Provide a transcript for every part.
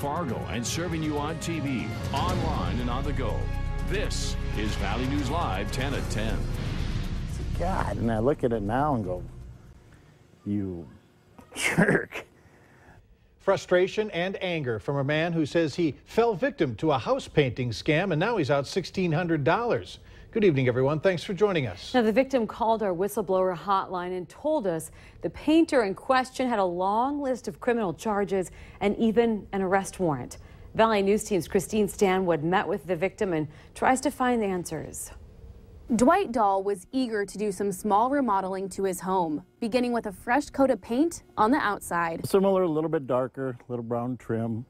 Fargo and serving you on TV, online, and on the go. This is Valley News Live 10 at 10. God, and I look at it now and go, you jerk. Frustration and anger from a man who says he fell victim to a house painting scam and now he's out $1,600. Good evening, everyone. Thanks for joining us. Now, the victim called our whistleblower hotline and told us the painter in question had a long list of criminal charges and even an arrest warrant. Valley News Team's Christine Stanwood met with the victim and tries to find the answers. Dwight Dahl was eager to do some small remodeling to his home, beginning with a fresh coat of paint on the outside. Similar, a little bit darker, little brown trim.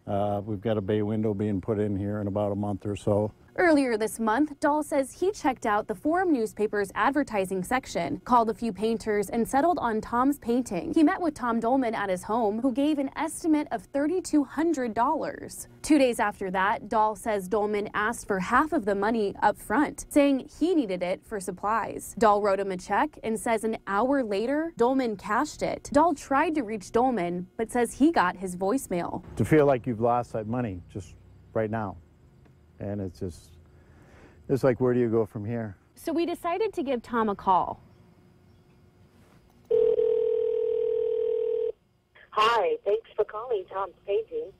We've got a bay window being put in here in about a month or so. Earlier this month, Dahl says he checked out the Forum newspaper's advertising section, called a few painters, and settled on Tom's painting. He met with Tom Dolman at his home, who gave an estimate of $3,200. 2 days after that, Dahl says Dolman asked for half of the money up front, saying he needed it for supplies. Dahl wrote him a check and says an hour later, Dolman cashed it. Dahl tried to reach Dolman, but says he got his voicemail. To feel like you've lost that money just right now. And it's like, where do you go from here? So we decided to give Tom a call. Hi, thanks for calling Tom's Painting.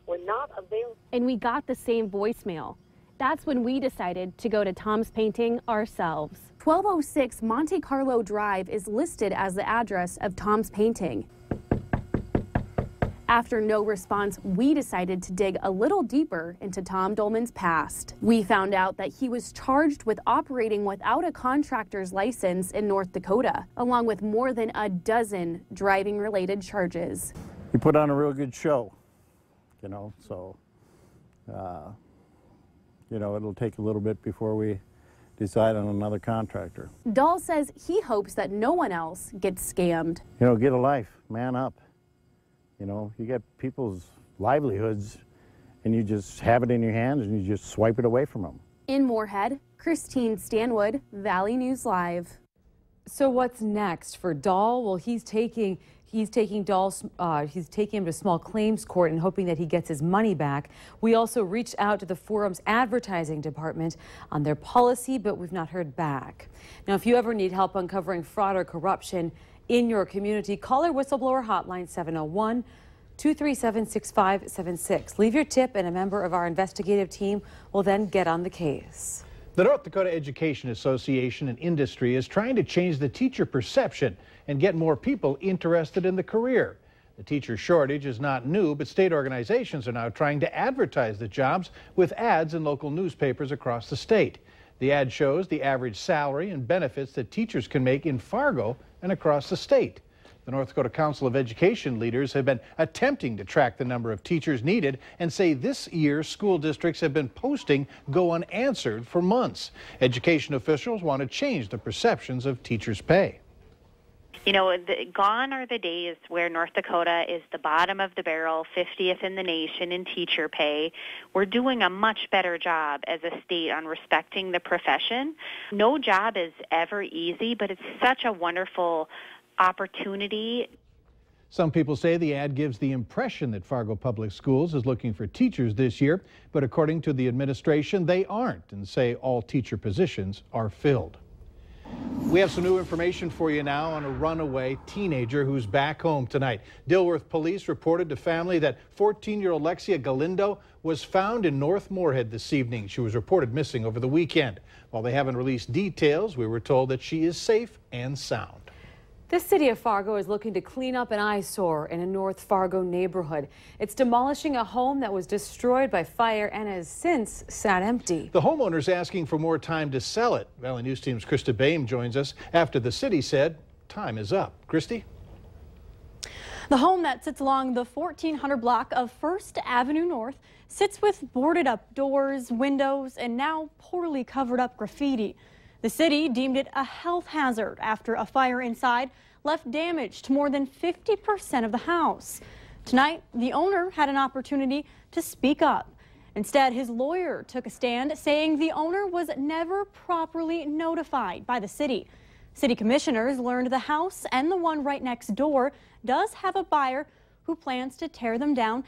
We're not available. And we got the same voicemail. That's when we decided to go to Tom's Painting ourselves. 1206 Monte Carlo Drive is listed as the address of Tom's Painting. After no response, we decided to dig a little deeper into Tom Dolman's past. We found out that he was charged with operating without a contractor's license in North Dakota, along with more than a dozen driving-related charges. He put on a real good show, so, it'll take a little bit before we decide on another contractor. Dahl says he hopes that no one else gets scammed. Get a life, man up. You got people's livelihoods and you just have it in your hands and you just swipe it away from them. In Moorhead, Christine Stanwood, Valley News Live. So what's next for Dahl? Well, he's taking him to small claims court and hoping that he gets his money back. We also reached out to the Forum's advertising department on their policy, but we've not heard back. Now, if you ever need help uncovering fraud or corruption in your community, call our whistleblower hotline 701-237-6576. Leave your tip and a member of our investigative team will then get on the case. The North Dakota Education Association and industry is trying to change the teacher perception and get more people interested in the career. The teacher shortage is not new, but state organizations are now trying to advertise the jobs with ads in local newspapers across the state. The ad shows the average salary and benefits that teachers can make in Fargo and across the state. The North Dakota Council of Education leaders have been attempting to track the number of teachers needed and say this year school districts have been posting go unanswered for months. Education officials want to change the perceptions of teachers' pay. Gone are the days where North Dakota is the bottom of the barrel, 50th in the nation in teacher pay. We're doing a much better job as a state on respecting the profession. No job is ever easy, but it's such a wonderful opportunity. Some people say the ad gives the impression that Fargo Public Schools is looking for teachers this year, but according to the administration, they aren't, and say all teacher positions are filled. We have some new information for you now on a runaway teenager who's back home tonight. Dilworth police reported to family that 14-year-old Lexia Galindo was found in North Moorhead this evening. She was reported missing over the weekend. While they haven't released details, we were told that she is safe and sound. The city of Fargo is looking to clean up an eyesore in a North Fargo neighborhood. It's demolishing a home that was destroyed by fire and has since sat empty. The homeowner's asking for more time to sell it. Valley News Team's Krista Boehm joins us after the city said time is up. Christy? The home that sits along the 1400 block of First Avenue North sits with boarded up doors, windows, and now poorly covered up graffiti. The city deemed it a health hazard after a fire inside left damage to more than 50% of the house. Tonight, the owner had an opportunity to speak up. Instead, his lawyer took a stand saying the owner was never properly notified by the city. City commissioners learned the house and the one right next door does have a buyer who plans to tear them down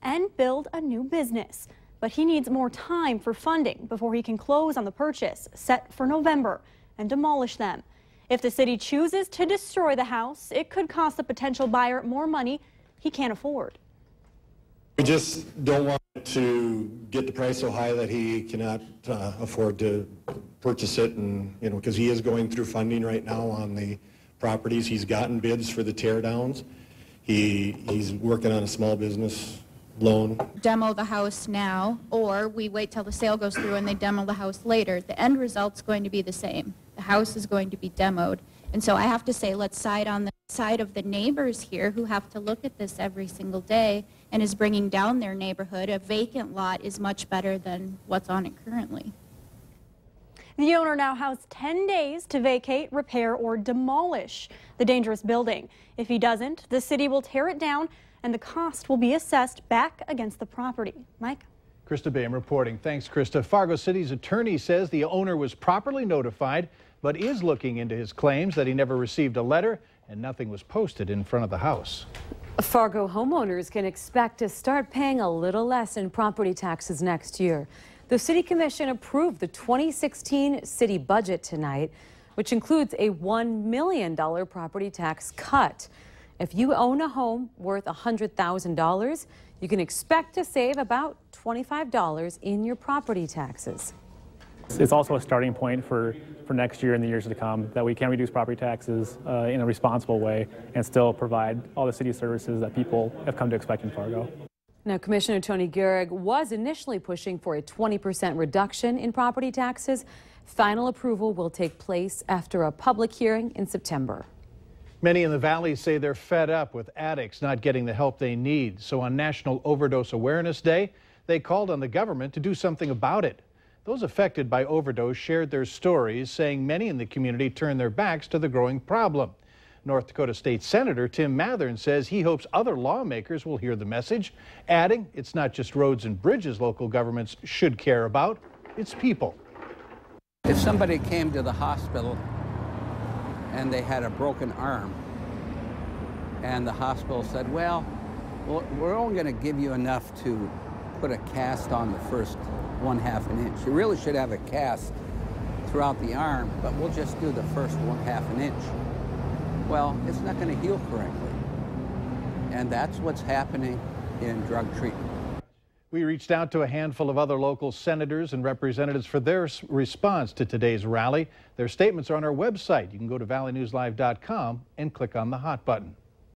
and build a new business. But he needs more time for funding before he can close on the purchase set for November and demolish them. If the city chooses to destroy the house, it could cost the potential buyer more money he can't afford. We just don't want to get the price so high that he cannot afford to purchase it, and because he is going through funding right now on the properties. He's gotten bids for the tear downs. He's working on a small business loan. Demo the house now, or we wait till the sale goes through and they demo the house later. The end result's going to be the same. The house is going to be demoed. And so I have to say, let's side on the side of the neighbors here who have to look at this every single day and is bringing down their neighborhood. A vacant lot is much better than what's on it currently. The owner now has 10 days to vacate, repair, or demolish the dangerous building. If he doesn't, the city will tear it down and the cost will be assessed back against the property. Mike? Krista Boehm reporting. Thanks, Krista. Fargo City's attorney says the owner was properly notified, but is looking into his claims that he never received a letter and nothing was posted in front of the house. Fargo homeowners can expect to start paying a little less in property taxes next year. The City Commission approved the 2016 city budget tonight, which includes a $1 million property tax cut. If you own a home worth $100,000, you can expect to save about $25 in your property taxes. It's also a starting point for next year and the years to come, that we can reduce property taxes in a responsible way and still provide all the city services that people have come to expect in Fargo. Now, Commissioner Tony Gehrig was initially pushing for a 20% reduction in property taxes. Final approval will take place after a public hearing in September. Many in the Valley say they're fed up with addicts not getting the help they need. So on National Overdose Awareness Day, they called on the government to do something about it. Those affected by overdose shared their stories, saying many in the community turn their backs to the growing problem. North Dakota State Senator Tim Mathern says he hopes other lawmakers will hear the message, adding it's not just roads and bridges local governments should care about, it's people. If somebody came to the hospital and they had a broken arm and the hospital said, well, we're only going to give you enough to put a cast on the first 1/2 an inch. You really should have a cast throughout the arm, but we'll just do the first 1/2 an inch. Well, it's not going to heal correctly. And that's what's happening in drug treatment. We reached out to a handful of other local senators and representatives for their response to today's rally. Their statements are on our website. You can go to valleynewslive.com and click on the hot button.